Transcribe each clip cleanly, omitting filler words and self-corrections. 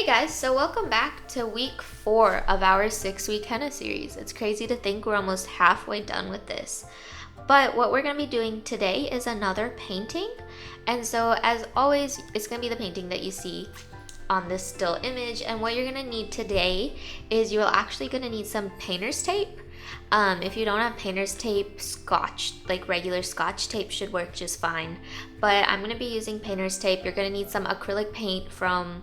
Hey guys, so welcome back to week 4 of our 6-week henna series. It's crazy to think we're almost halfway done with this. But what we're going to be doing today is another painting. And so as always, it's going to be the painting that you see on this still image. And what you're going to need today is you're actually going to need some painter's tape. If you don't have painter's tape, scotch, like regular scotch tape should work just fine. But I'm going to be using painter's tape. You're going to need some acrylic paint from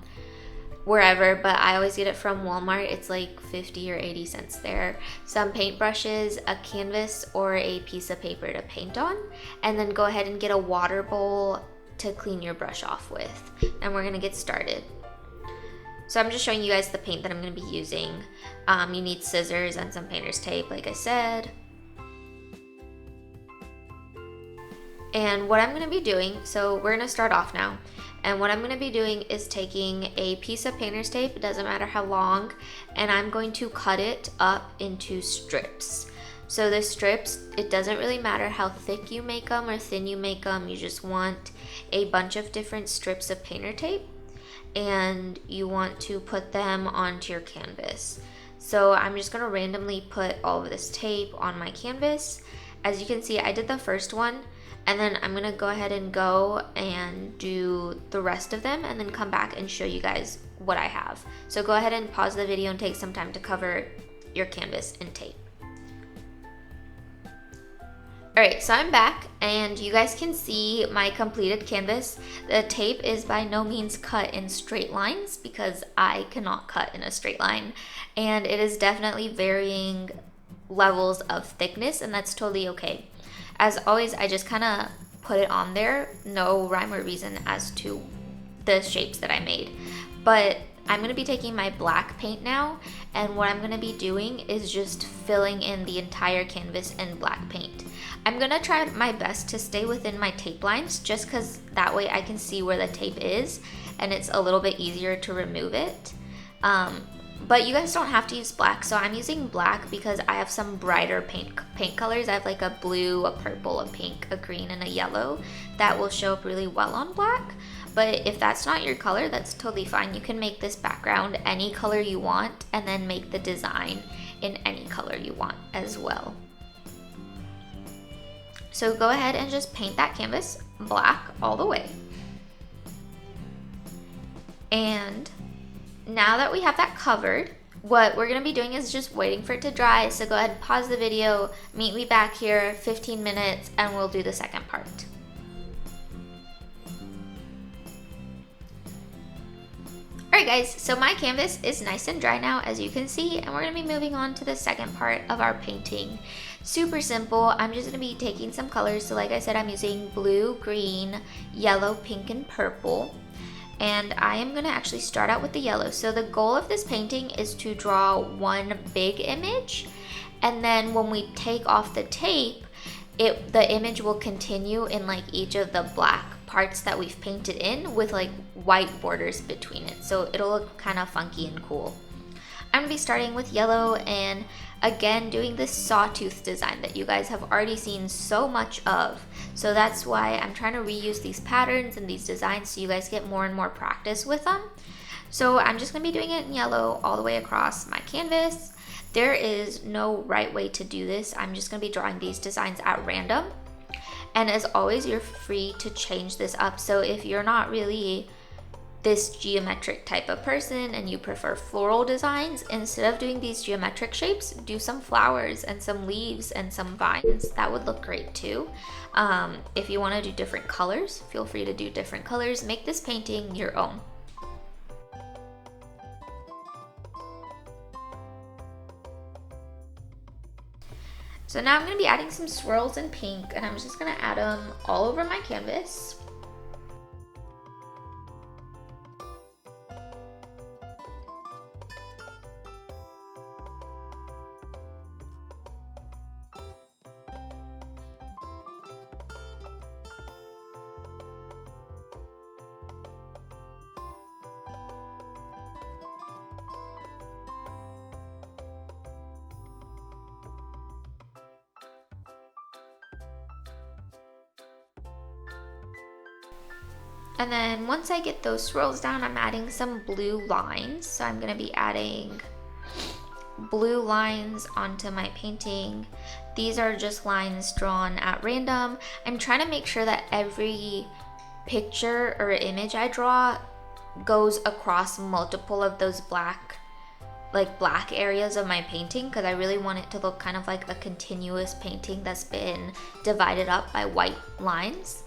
wherever, but I always get it from Walmart. It's like 50 or 80 cents there. Some paintbrushes, a canvas, or a piece of paper to paint on, and then go ahead and get a water bowl to clean your brush off with. And we're gonna get started. So I'm just showing you guys the paint that I'm gonna be using. You need scissors and some painter's tape, like I said. And what I'm gonna be doing, so we're gonna start off now. And what I'm gonna be doing is taking a piece of painter's tape, it doesn't matter how long, and I'm going to cut it up into strips. So the strips, it doesn't really matter how thick you make them or thin you make them, you just want a bunch of different strips of painter tape, and you want to put them onto your canvas. So I'm just gonna randomly put all of this tape on my canvas. As you can see, I did the first one, and then I'm gonna go ahead and go and do the rest of them and then come back and show you guys what I have. So go ahead and pause the video and take some time to cover your canvas in tape. Alright, so I'm back and you guys can see my completed canvas. The tape is by no means cut in straight lines because I cannot cut in a straight line, and it is definitely varying levels of thickness, and that's totally okay. As always, I just kind of put it on there, no rhyme or reason as to the shapes that I made. But I'm going to be taking my black paint now, and what I'm going to be doing is just filling in the entire canvas in black paint. I'm going to try my best to stay within my tape lines, just because that way I can see where the tape is, and it's a little bit easier to remove it. But you guys don't have to use black, so I'm using black because I have some brighter paint colors. I have like a blue, a purple, a pink, a green, and a yellow that will show up really well on black. But if that's not your color, that's totally fine. You can make this background any color you want and then make the design in any color you want as well. So go ahead and just paint that canvas black all the way. And now that we have that covered, what we're gonna be doing is just waiting for it to dry. So go ahead and pause the video, meet me back here 15 minutes, and we'll do the second part. Alright guys, so my canvas is nice and dry now, as you can see, and we're gonna be moving on to the second part of our painting. Super simple. I'm just gonna be taking some colors. So like I said, I'm using blue, green, yellow, pink, and purple. And I am gonna actually start out with the yellow. So the goal of this painting is to draw one big image, and then when we take off the tape, the image will continue in like each of the black parts that we've painted in with like white borders between it. So it'll look kind of funky and cool. I'm gonna be starting with yellow and again doing this sawtooth design that you guys have already seen so much of. So that's why I'm trying to reuse these patterns and these designs so you guys get more and more practice with them. So I'm just gonna be doing it in yellow all the way across my canvas. There is no right way to do this. I'm just gonna be drawing these designs at random. And as always, you're free to change this up. So if you're not really this geometric type of person and you prefer floral designs, instead of doing these geometric shapes, do some flowers and some leaves and some vines. That would look great too. If you want to do different colors, feel free to do different colors. Make this painting your own. So now I'm going to be adding some swirls in pink, and I'm just going to add them all over my canvas. And then once I get those swirls down, I'm adding some blue lines. So I'm gonna be adding blue lines onto my painting. These are just lines drawn at random. I'm trying to make sure that every picture or image I draw goes across multiple of those black areas of my painting, because I really want it to look kind of like a continuous painting that's been divided up by white lines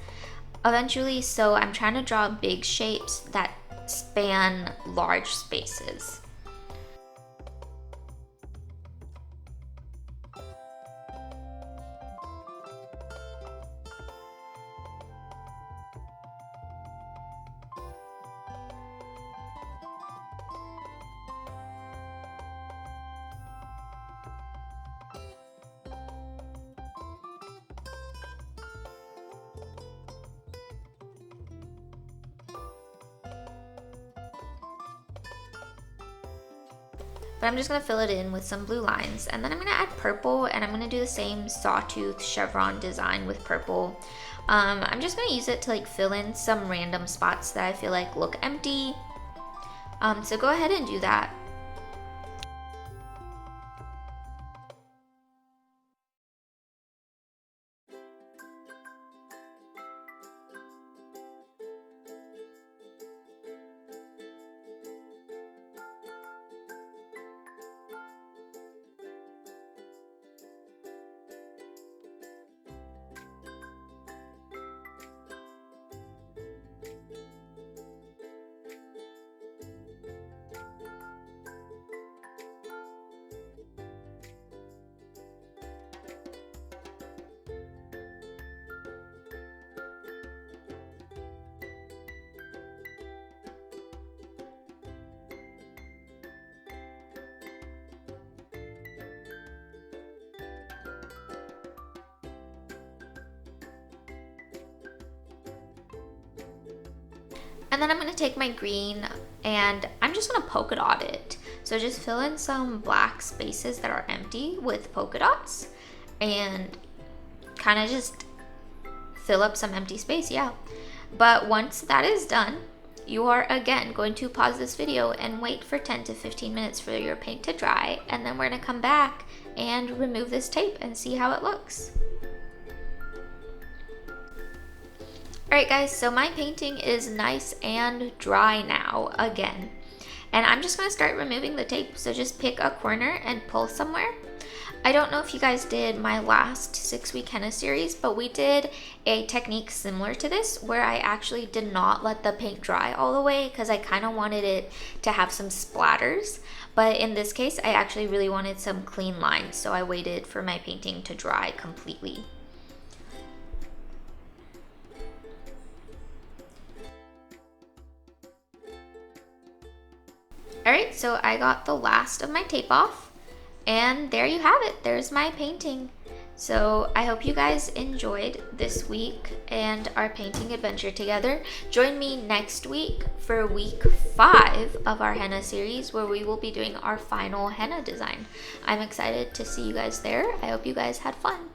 eventually. So I'm trying to draw big shapes that span large spaces. But I'm just gonna fill it in with some blue lines, and then I'm gonna add purple, and I'm gonna do the same sawtooth chevron design with purple. I'm just gonna use it to like fill in some random spots that I feel like look empty. So go ahead and do that. And then I'm gonna take my green and I'm just gonna polka dot it. So just fill in some black spaces that are empty with polka dots and kind of just fill up some empty space, yeah. But once that is done, you are again going to pause this video and wait for 10 to 15 minutes for your paint to dry, and then we're gonna come back and remove this tape and see how it looks. Alright guys, so my painting is nice and dry now again. And I'm just going to start removing the tape. So just pick a corner and pull somewhere. I don't know if you guys did my last 6-week henna series, but we did a technique similar to this where I actually did not let the paint dry all the way because I kind of wanted it to have some splatters. But in this case, I actually really wanted some clean lines, so I waited for my painting to dry completely. Alright, so I got the last of my tape off, and there you have it. There's my painting. So I hope you guys enjoyed this week and our painting adventure together. Join me next week for week 5 of our henna series, where we will be doing our final henna design. I'm excited to see you guys there. I hope you guys had fun.